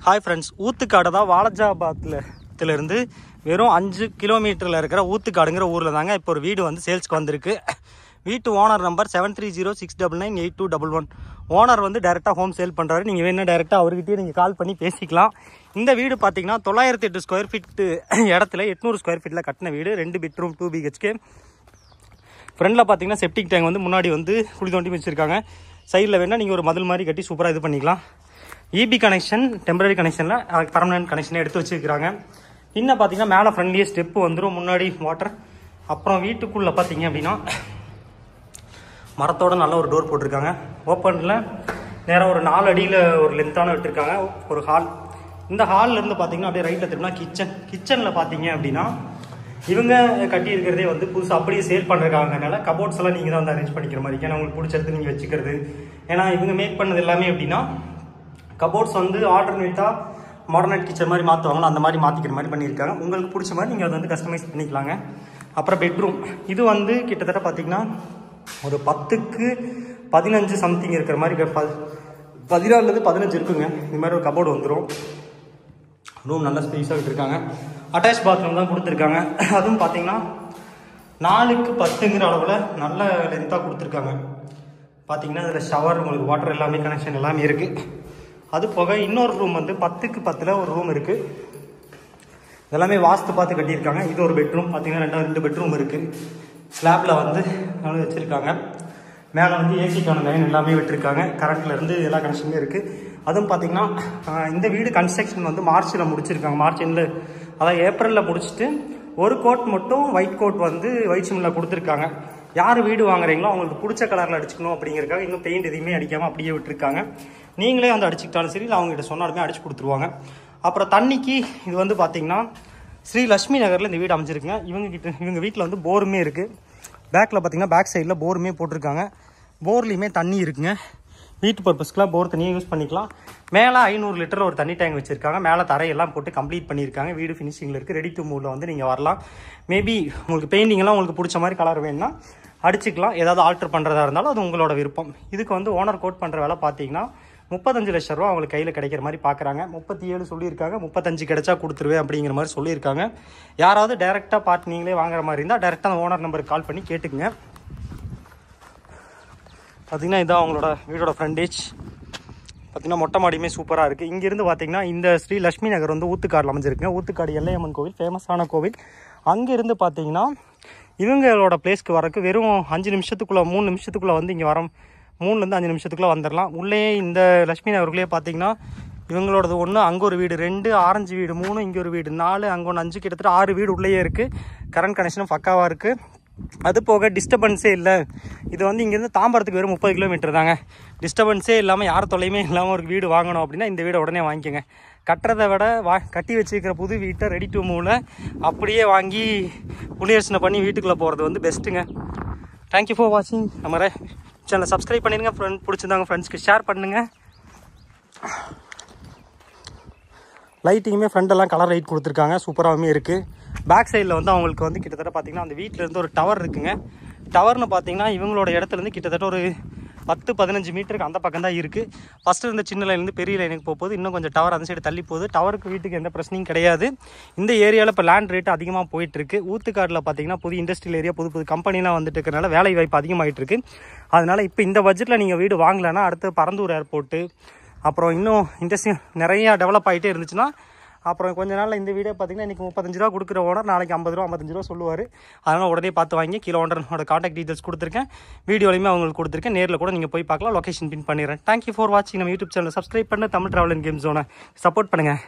Hi friends, Oothukkadu தான் வாலஜாபாத்லேருந்து வெறும் 5 கிலோமீட்டரில் இருக்கிற ஊத்துக்காடுங்கிற ஊரில் தாங்க இப்போ ஒரு வீடு வந்து சேல்ஸ்க்கு வந்திருக்கு. வீட்டு ஓனர் நம்பர் 7306998211. ஓனர் வந்து டைரெக்டாக ஹோம் சேல் பண்ணுறாரு. நீங்கள் வேணும் டைரெக்டாக அவர்கிட்டயே நீங்கள் கால் பண்ணி பேசிக்கலாம். இந்த வீடு பார்த்தீங்கன்னா 908 ஸ்கொயர் ஃபீட்டு இடத்துல 800 ஸ்கொயர் ஃபீட்டில் கட்டின வீடு. 2 பெட்ரூம் 2 BHK. ஃப்ரெண்டில் பார்த்தீங்கன்னா செப்டிக் டேங்க் வந்து முன்னாடி வந்து குழி தோண்டி வச்சுருக்காங்க. சைடில் வேணால் நீங்கள் ஒரு மதில் மாதிரி கட்டி சூப்பராக இது பண்ணிக்கலாம். இபி கனெக்ஷன் டெம்பரரி கனெக்ஷனில் பர்மனன்ட் கனெக்ஷனை எடுத்து வச்சுருக்காங்க. இன்னும் பார்த்தீங்கன்னா மேலே ஃப்ரெண்ட்லியே ஸ்டெப்பு வந்துடும், முன்னாடி வாட்டர். அப்புறம் வீட்டுக்குள்ளே பார்த்தீங்க அப்படின்னா மரத்தோட நல்ல ஒரு டோர் போட்டிருக்காங்க. ஓப்பனில் நேராக ஒரு 4 அடியில் ஒரு லென்த்தான விட்டுருக்காங்க. ஒரு ஹால். இந்த ஹாலில் இருந்து பார்த்தீங்கன்னா அப்படியே ரைட்டில் திரும்பினா கிச்சனில் பார்த்தீங்க அப்படின்னா இவங்க கட்டி இருக்கிறதே வந்து புதுசாக அப்படியே சேல் பண்ணுறதுக்காகனால கபோர்ட்ஸ் எல்லாம் நீங்கள் தான் வந்து அரேஞ்ச் பண்ணிக்கிற மாதிரி. ஏன்னா உங்களுக்கு பிடிச்சது நீங்கள் வச்சுக்கிறது. ஏன்னா இவங்க மேக் பண்ணது எல்லாமே எப்படின்னா கபோர்ட்ஸ் வந்து ஆல்டர்னேட்டாக மாடர்னேட் கிச்சன் மாதிரி மாற்றுவாங்களோ அந்த மாதிரி மாற்றிக்கிற மாதிரி பண்ணியிருக்காங்க. உங்களுக்கு பிடிச்ச மாதிரி நீங்கள் அதை வந்து கஸ்டமைஸ் பண்ணிக்கலாங்க. அப்புறம் பெட்ரூம் இது வந்து கிட்டத்தட்ட பார்த்தீங்கன்னா ஒரு 10க்கு 15 சம்திங் இருக்கிற மாதிரி 14லேருந்து 15 இருக்குங்க. இது மாதிரி ஒரு கபோர்டு வந்துடும். ரூம் நல்லா ஸ்பேஸாக விட்டுருக்காங்க. அட்டாச் பாத்ரூம் தான் கொடுத்துருக்காங்க. அதுவும் பார்த்தீங்கன்னா 4க்கு 10ங்கிற அளவில் நல்ல லென்த்தாக கொடுத்துருக்காங்க. பார்த்தீங்கன்னா அதில் ஷவர், உங்களுக்கு வாட்டர் எல்லாமே கனெக்ஷன் எல்லாமே இருக்குது. அது போக இன்னொரு ரூம் வந்து 10க்கு 10ல் ஒரு ரூம் இருக்குது. எல்லாமே வாஸ்து பார்த்து கட்டியிருக்காங்க. இது ஒரு பெட்ரூம். பார்த்தீங்கன்னா 2 பெட்ரூம் இருக்குது. ஸ்லாப்பில் வந்து வச்சுருக்காங்க. மேலே வந்து ஏசிக்கான லைன் எல்லாமே விட்டுருக்காங்க. கரண்ட்லேருந்து எல்லா கனெக்ஷனுமே இருக்குது. அதுவும் பார்த்தீங்கன்னா இந்த வீடு கன்ஸ்ட்ரக்ஷன் வந்து மார்ச்சில் முடிச்சிருக்காங்க. மார்ச் எண்டில், அதாவது ஏப்ரலில் முடிச்சுட்டு ஒரு கோட் மட்டும் ஒயிட் கோட் வந்து ஒயிட் சிம்மில் கொடுத்துருக்காங்க. யார் வீடு வாங்குறீங்களோ அவங்களுக்கு பிடிச்ச கலரில் அடிச்சுக்கணும் அப்படிங்கிறக்காக இன்னும் பெயிண்ட் எதுவுமே அடிக்காமல் அப்படியே விட்டுருக்காங்க. நீங்களே வந்து அடிச்சுக்கிட்டாலும் சரி, இல்லை அவங்ககிட்ட சொன்னாலுமே அடிச்சு கொடுத்துருவாங்க. அப்புறம் தண்ணிக்கு இது வந்து பார்த்தீங்கன்னா ஸ்ரீ லட்சுமி நகரில் இந்த வீடு அமைச்சிருக்குங்க. இவங்க வீட்டில் வந்து போருமே இருக்குது. பேக்கில் பார்த்தீங்கன்னா பேக் சைடில் போருமே போட்டிருக்காங்க. போர்லேயுமே தண்ணி இருக்குங்க. வீட்டு பர்பஸ்க்குலாம் போர் தண்ணியை யூஸ் பண்ணிக்கலாம். மேலே 500 லிட்டர் ஒரு தண்ணி டேங்க் வச்சுருக்காங்க. மேலே தரையெல்லாம் போட்டு கம்ப்ளீட் பண்ணியிருக்காங்க. வீடு ஃபினிஷிங்கில் இருக்குது. ரெடி டு மூவில் வந்து நீங்கள் வரலாம். மேபி உங்களுக்கு பெயிண்டிங்கெல்லாம் உங்களுக்கு பிடிச்ச மாதிரி கலர் வேணும்னா அடிச்சுக்கலாம். ஏதாவது ஆல்டர் பண்ணுறதா இருந்தாலும் அது உங்களோட விருப்பம். இதுக்கு வந்து ஓனர் கோட் பண்ணுற வேலை பார்த்தீங்கன்னா 35 லட்சம் ரூபா அவங்களுக்கு கையில் கிடைக்கிற மாதிரி பார்க்குறாங்க. 37 சொல்லியிருக்காங்க. 35 கிடைச்சா கொடுத்துருவேன் அப்படிங்கிற மாதிரி சொல்லியிருக்காங்க. யாராவது டேரெக்டாக பார்த்து நீங்களே வாங்குற மாதிரி இருந்தால் டேரெக்டாக அந்த ஓனர் நம்பருக்கு கால் பண்ணி கேட்டுக்குங்க. பார்த்திங்கன்னா இதுதான் அவங்களோட வீடோட ஃப்ரண்டேஜ். பார்த்திங்கன்னா மொட்டை மாடியுமே சூப்பராக இருக்குது. இங்கேருந்து பார்த்திங்கன்னா இந்த ஸ்ரீ லட்சுமி நகர் வந்து ஊத்துக்காடில் அமைஞ்சிருக்குங்க. ஊத்துக்காடு எல்லையம்மன் கோவில் ஃபேமஸான கோவில். அங்கேருந்து பார்த்திங்கன்னா இவங்களோட பிளேஸ்க்கு வரக்கு வெறும் 5 நிமிஷத்துக்குள்ளே 3 நிமிஷத்துக்குள்ளே வந்து இங்கே 3லேருந்து 5 நிமிஷத்துக்குள்ளே வந்துடலாம். உள்ளே இந்த லட்சுமி நகருக்குள்ளே பார்த்தீங்கன்னா இவங்களோடது 1, அங்கே ஒரு வீடு 2, ஆரஞ்சு வீடு 3, இங்கே ஒரு வீடு 4, அங்கே ஒன்று 5, கிட்டத்தட்ட 6 வீடு உள்ளேயே இருக்குது. கரண்ட் கனெக்ஷனும் பக்காவாக இருக்குது. அது போக டிஸ்டர்பன்ஸே இல்லை. இது வந்து இங்கேருந்து தாம்பரத்துக்கு வெறும் 30 கிலோமீட்டர் தாங்க. டிஸ்டர்பன்ஸே இல்லாமல் யார் தொலையுமே இல்லாமல் ஒரு வீடு வாங்கணும் அப்படின்னா இந்த வீடை உடனே வாங்கிக்கோங்க. கட்டுறதை விட கட்டி வச்சுருக்கிற புது வீட்டை ரெடி டு மூவில் அப்படியே வாங்கி புனியர்சனை பண்ணி வீட்டுக்குள்ளே போகிறது வந்து பெஸ்ட்டுங்க. தேங்க்யூ ஃபார் வாட்சிங். நம்ம சேனலை சப்ஸ்கிரைப் பண்ணிடுங்க. பிடிச்சிருந்தாங்க ஃப்ரெண்ட்ஸ்க்கு ஷேர் பண்ணுங்கள். லைட்டிங்குமே ஃப்ரெண்டெல்லாம் கலர் லைட் கொடுத்துருக்காங்க. சூப்பராகவுமே இருக்குது. பேக் சைடில் வந்து அவங்களுக்கு வந்து கிட்டத்தட்ட பார்த்திங்கன்னா அந்த வீட்டிலேருந்து ஒரு டவர் இருக்குங்க. டவர்னு பார்த்தீங்கன்னா இவங்களோட இடத்துலேருந்து கிட்டத்தட்ட ஒரு 10-15 மீட்டருக்கு அந்த பக்கம் தான் இருக்குது. ஃபஸ்ட்டு இருந்த சின்ன லைன்லேருந்து பெரிய லைனுக்கு போகுது. இன்னும் கொஞ்சம் டவர் அந்த சைடு தள்ளி போகுது. டவருக்கு வீட்டுக்கு எந்த பிரச்சனையும் கிடையாது. இந்த ஏரியாவில் இப்போ லேண்ட் ரேட்டு அதிகமாக போயிட்டுருக்கு. ஊத்துக்காடில் பார்த்தீங்கன்னா புது இண்டஸ்ட்ரியல் ஏரியா, புது கம்பெனிலாம் வந்துட்டு இருக்கிறனால வேலை வாய்ப்பு அதிகமாகிட்டு இருக்கு. அதனால் இப்போ இந்த பட்ஜெட்டில் நீங்கள் வீடு வாங்கலைன்னா அடுத்து பரந்தூர் ஏர்போர்ட்டு, அப்புறம் இன்னும் இண்டஸ்ட்ரி நிறையா டெவலப் ஆகிட்டே இருந்துச்சுன்னா அப்புறம் கொஞ்ச நாளில் இந்த வீடியோ பார்த்தீங்கன்னா இன்றைக்கி 35 ரூபா கொடுக்குற ஓனர் நாளைக்கு 50 ரூபா 55 ரூபா சொல்லுவார். அதனால் உடனே பார்த்து வாங்கி கீழே ஓனரோட காண்டாக்ட் டீட்டெயில்ஸ் கொடுத்துருக்கேன். வீடியோலையுமே அவங்களுக்கு கொடுத்துருக்கேன். நேரில் கூட நீங்கள் போய் பார்க்கலாம். லொகேஷன் பின் பண்ணிடுறேன். தேங்க்யூ ஃபார் வாட்சிங். நம்ம யூடியூப் சேனல் சப்ஸ்கிரைப் பண்ணி தமிழ் ட்ராவல் அண்ட் கேம் ஜோனை சப்போர்ட் பண்ணுங்கள்.